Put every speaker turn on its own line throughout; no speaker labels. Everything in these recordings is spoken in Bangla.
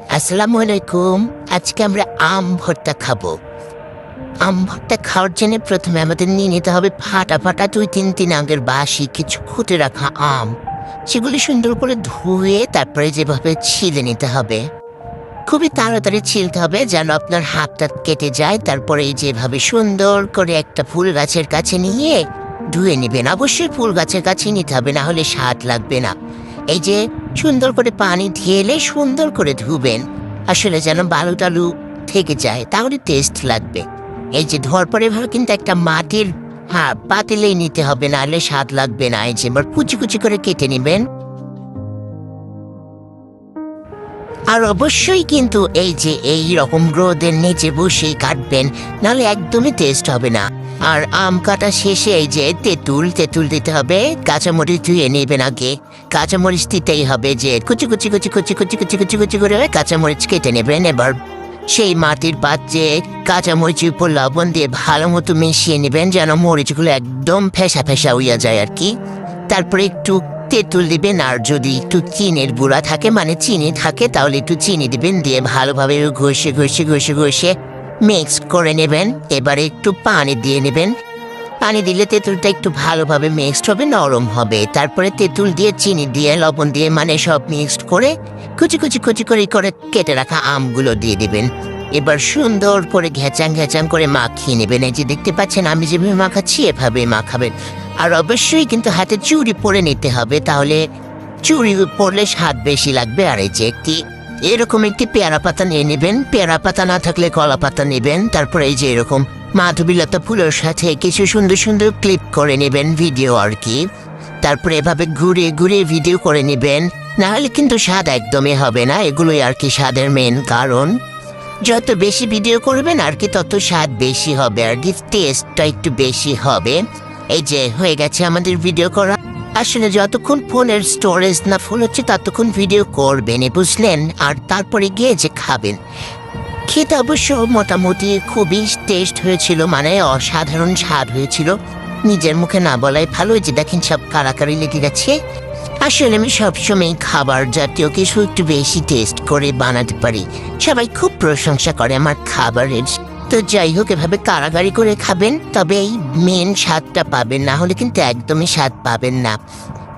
আসসালামু আলাইকুম। আজকে আমরা আম ভর্তা খাবো। আম ভর্তা খাওয়ার জন্য প্রথমে আমাদের নিয়ে নিতে হবে ফাটা ফাটা ২-৩ দিন আগের বাসি কিছু কুটে রাখা আম। সেগুলি সুন্দর করে ধুয়ে তারপরে যেভাবে ছিলে নিতে হবে। খুবই তাড়াতাড়ি ছিলতে হবে যেন আপনার হাতটা কেটে যায়। তারপরে এই যেভাবে সুন্দর করে একটা ফুল গাছের কাছে নিয়ে ধুয়ে নেবেন। অবশ্যই ফুল গাছের কাছে নিতে হবে, না হলে স্বাদ লাগবে না। এই যে সুন্দর করে পানি ঢেলে সুন্দর করে ধুবেন, আসলে যেন বালু টালু থেকে যায়, তাহলে টেস্ট লাগবে। এই যে ধোয়ার পরে এভাবে কিন্তু একটা মাটির পাতিলেই নিতে হবে, নাহলে স্বাদ লাগবে না। এই যে এবার কুচি কুচি করে কেটে নেবেন। আর অবশ্যই কিন্তু এই যে এই রকম রোদের নিচে বসেই কাটবেন, নাহলে একদমই টেস্ট হবে না। আর আম কাটা শেষে এই যে তেঁতুল দিতে হবে। কাঁচামরিচ ধুয়ে নেবেন আগে। কাঁচামরিচ দিতেই হবে, যে কুচি কুচি কুচি কুচি কুচি কুচি কুচি কুচি করে কাঁচামরিচ কেটে নেবেন। এবার সেই মাটির পাত্রে কাঁচামরিচের উপর লবণ দিয়ে ভালো মতো মিশিয়ে নেবেন, যেন মরিচগুলো একদম ফেসা ফেসা হইয়া যায় আর কি। তারপরে একটু তেঁতুল দিবেন, আর যদি একটু চিনির গুঁড়া থাকে, মানে চিনি থাকে, তাহলে একটু চিনি দিবেন। দিয়ে ভালোভাবে ঘষে ঘষে ঘষে ঘষে মিক্স করে নেবেন। এবারে একটু পানি দিয়ে নেবেন। পানি দিলে তেঁতুলটা একটু ভালোভাবে মিক্সড হবে, নরম হবে। তারপরে তেঁতুল দিয়ে চিনি দিয়ে লবণ দিয়ে মানে সব মিক্সড করে কুচি কুচি কুচি করে করে কেটে রাখা আমগুলো দিয়ে দিবেন। এবার সুন্দর করে ঘেঁচাং ঘেঁচাং করে মাখিয়ে নেবেন। এই যে দেখতে পাচ্ছেন আমি যেভাবে মাখাচ্ছি, এভাবে মাখাবেন। আর অবশ্যই কিন্তু হাতে চুড়ি পরে নিতে হবে, তাহলে চুড়ি পরলে স্বাদ বেশি লাগবে। আর এই যে এরকম একটি পেয়ারা পাতা নিয়ে নেবেন। পেয়ারা পাতা না থাকলে কলা পাতা নেবেন। তারপরে এই যে এরকম মাধবীলতা ফুলের সাথে কিছু সুন্দর সুন্দর ক্লিপ করে নেবেন, ভিডিও আর কি। তারপরে এভাবে ঘুরে ঘুরে ভিডিও করে নেবেন, নাহলে কিন্তু স্বাদ একদমই হবে না। এগুলোই আর কি স্বাদের মেন কারণ। যত বেশি ভিডিও করবেন আর কি, তত স্বাদ বেশি হবে আর কি, টেস্টটা একটু বেশি হবে। এই যে হয়ে গেছে আমাদের ভিডিও করা। আসলে যতক্ষণ ফোনের স্টোরেজ না ফুল হচ্ছে ততক্ষণ ভিডিও করবেন, বুঝলেন? আর তারপরে গিয়ে যে খাবেন। খেতে অবশ্য মোটামুটি খুবই টেস্ট হয়েছিল, মানে অসাধারণ স্বাদ হয়েছিল। নিজের মুখে না বলাই ভালো। যে দেখেন সব কারাকারি লেগে গেছে। আসলে আমি সবসময় খাবার জাতীয় কিছু একটু বেশি টেস্ট করে বানাতে পারি। সবাই খুব প্রশংসা করে আমার খাবারের। তো যাই হোক, এভাবে কারাগারি করে খাবেন, তবে এই মেন স্বাদটা পাবেন, না হলে কিন্তু একদমই স্বাদ পাবেন না।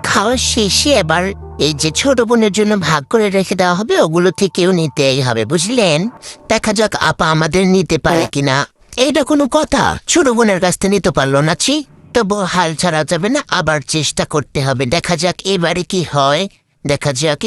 খাওয়া শেষে এবার এই যে ছোট বোনের জন্য ভাগ করে রেখে দেওয়া হবে, ওগুলো থেকেও নিতেই হবে, বুঝলেন? দেখা যাক আপা আমাদের নিতে পারে কিনা। এইটা কোনো কথা? ছোট বোনের কাছ থেকে নিতে পারলো না, তবু হাল ছাড়া যাবে না, আবার চেষ্টা করতে হবে। দেখা যাক এবারে কি হয়, দেখা যাক।